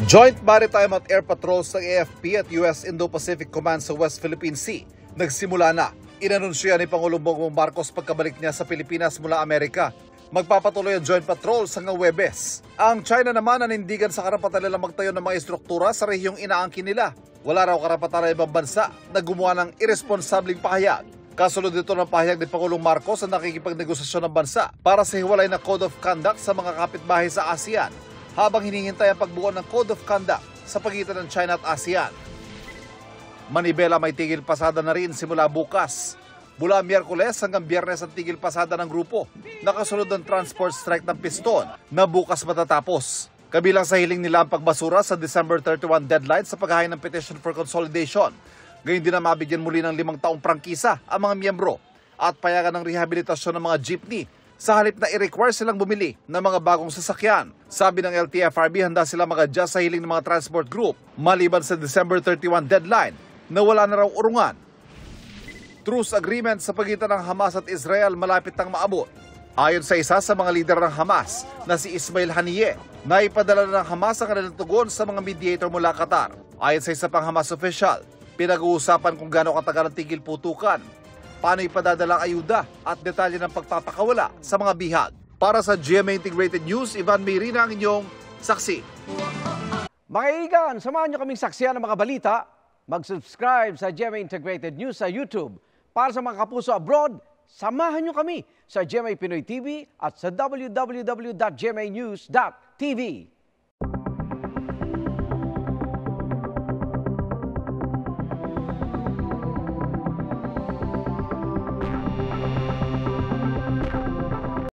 Joint Maritime at Air Patrols ng AFP at US Indo-Pacific Command sa West Philippine Sea nagsimula na. Inanunsyo ni Pangulong Bongbong Marcos pagkabalik niya sa Pilipinas mula Amerika. Magpapatuloy ang joint patrols hanggang Huwebes. Ang China naman nanindigan sa karapatan nila magtayo ng mga istruktura sa rehiyong inaangkin nila. Wala raw karapatan ng ibang bansa na gumawa ng irresponsableng pahayag. Kasunod dito ng pahayag ni Pangulong Marcos na nakikipagnegosasyon ng bansa para sa hiwalay na Code of Conduct sa mga kapitbahay sa ASEAN, habang hinihintay ang pagbuo ng Code of Conduct sa pagitan ng China at ASEAN. Manibela may tigil pasada na rin simula bukas. Mula Miyerkules hanggang Biyernes ang tigil pasada ng grupo. Nakasunod ng transport strike ng piston na bukas matatapos. Kabilang sa hiling nila ang pagbasura sa December 31 deadline sa paghahain ng petition for consolidation. Gayun din na mabigyan muli ng 5 taong prangkisa ang mga miyembro at payagan ng rehabilitasyon ng mga jeepney sa halip na i-require silang bumili ng mga bagong sasakyan. Sabi ng LTFRB, handa sila mag-adjust sa hiling ng mga transport group maliban sa December 31 deadline na wala na raw urungan. Truce agreement sa pagitan ng Hamas at Israel malapit nang maabot. Ayon sa isa sa mga lider ng Hamas na si Ismail Haniyeh, naipadala na ng Hamas ang kanilang tugon sa mga mediator mula Qatar. Ayon sa isa pang Hamas official, pinag-uusapan kung gaano katagal ang tigil putukan, paano ipadadalang ayuda at detalye ng pagpapakawala sa mga bihag. Para sa GMA Integrated News, Ivan Mayrina ang inyong saksi. Mga igan, samahan nyo kaming saksiyan ng mga balita. Mag-subscribe sa GMA Integrated News sa YouTube. Para sa mga kapuso abroad, samahan nyo kami sa GMA Pinoy TV at sa www.gmanews.tv.